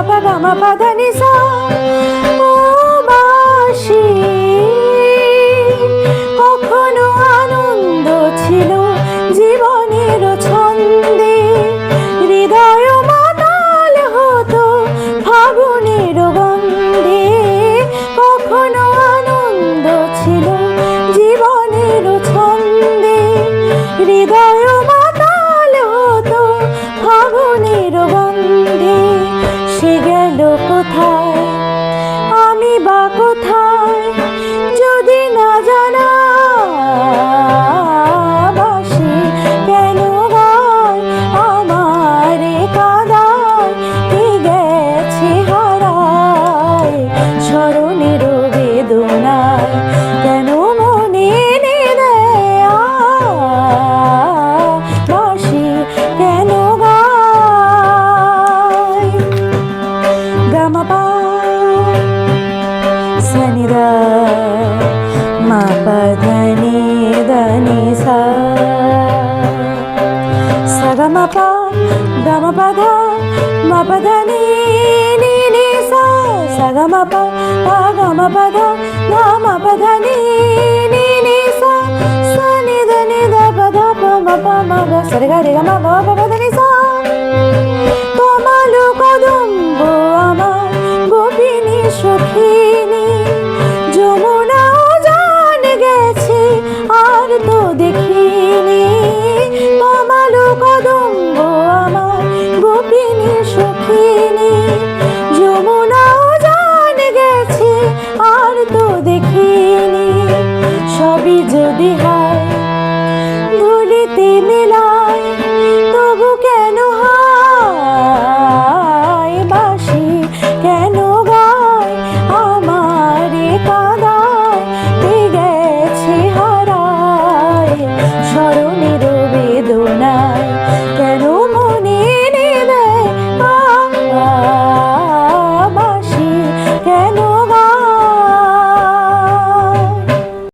পা গা মা পা ধা নি সা। ও বাঁশি কখনো আনন্দ ছিল জীবনের ছন্দে, হৃদয় মাতাল হতো ফাগুনের গন্ধে। কখনো আনন্দ ছিল জীবনের ছন্দে, হৃদয় মাতাল হতো ফাগুনের গন্ধে। সে গেল কোথায়, আমি বা কোথায়, যদি না জানা বাঁশি কেন গায় আমারে কাঁদায়, কে গেছে হারায় স্মরণের বেদনায়, কেন মনে এনে দেয় বাঁশি কেন গায়। গা মা পা সা নি ধা মা পা ধা নি সা। সা গা মা পা ধা মা পা ধা নি সা। সা গা মা পা গা মা পা ধা মা পা ধা নি সা। সা নি ধা পা ধা পা মা গা সা রে গা মা গা পা ধা নি সা। কমল কদম্ব আমার